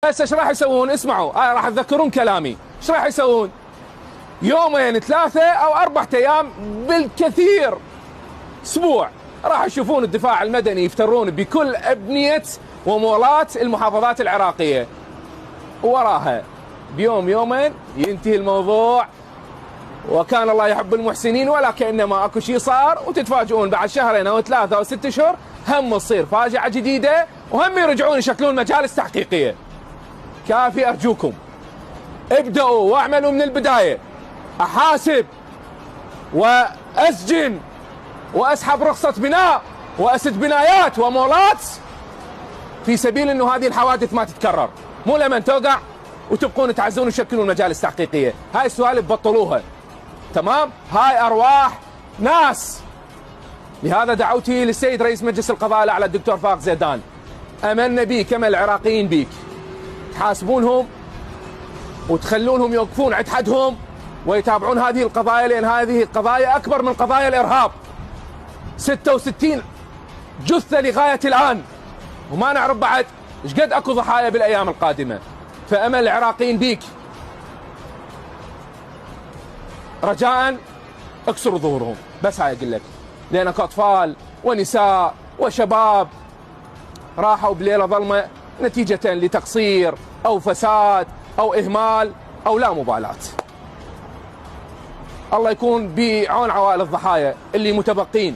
هسه ايش راح يسوون؟ اسمعوا، راح تذكرون كلامي. ايش راح يسوون؟ يومين 3 أو 4 أيام بالكثير، اسبوع، راح يشوفون الدفاع المدني يفترون بكل ابنيه ومولات المحافظات العراقيه، وراها بيوم يومين ينتهي الموضوع، وكان الله يحب المحسنين ولا كأنما اكو شيء صار، وتتفاجئون بعد 2 أو 3 أو 6 أشهر هم تصير فاجعه جديده، وهم يرجعون يشكلون مجالس تحقيقيه. كافي ارجوكم، ابدأوا واعملوا من البدايه. احاسب واسجن واسحب رخصه بناء واسد بنايات ومولات في سبيل انه هذه الحوادث ما تتكرر، مو لمن توقع وتبقون تعزون وتشكلون مجالس تحقيقيه. هاي السوالف بطلوها، تمام؟ هاي ارواح ناس. لهذا دعوتي للسيد رئيس مجلس القضاء الاعلى الدكتور فاق زيدان، املنا بيك كما العراقيين بيك، تحاسبونهم وتخلونهم يوقفون عند حدهم ويتابعون هذه القضايا، لان هذه القضايا اكبر من قضايا الارهاب. 66 جثه لغايه الان، وما نعرف بعد ايش قد اكو ضحايا بالايام القادمه. فامل العراقيين بيك، رجاء اكسروا ظهورهم، بس هاي اقول لك، لان اكو اطفال ونساء وشباب راحوا بليله ظلمه نتيجه لتقصير او فساد او اهمال او لا مبالاه. الله يكون بعون عوائل الضحايا اللي متبقين،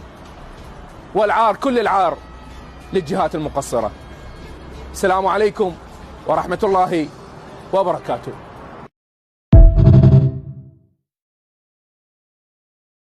والعار كل العار للجهات المقصره. السلام عليكم ورحمه الله وبركاته.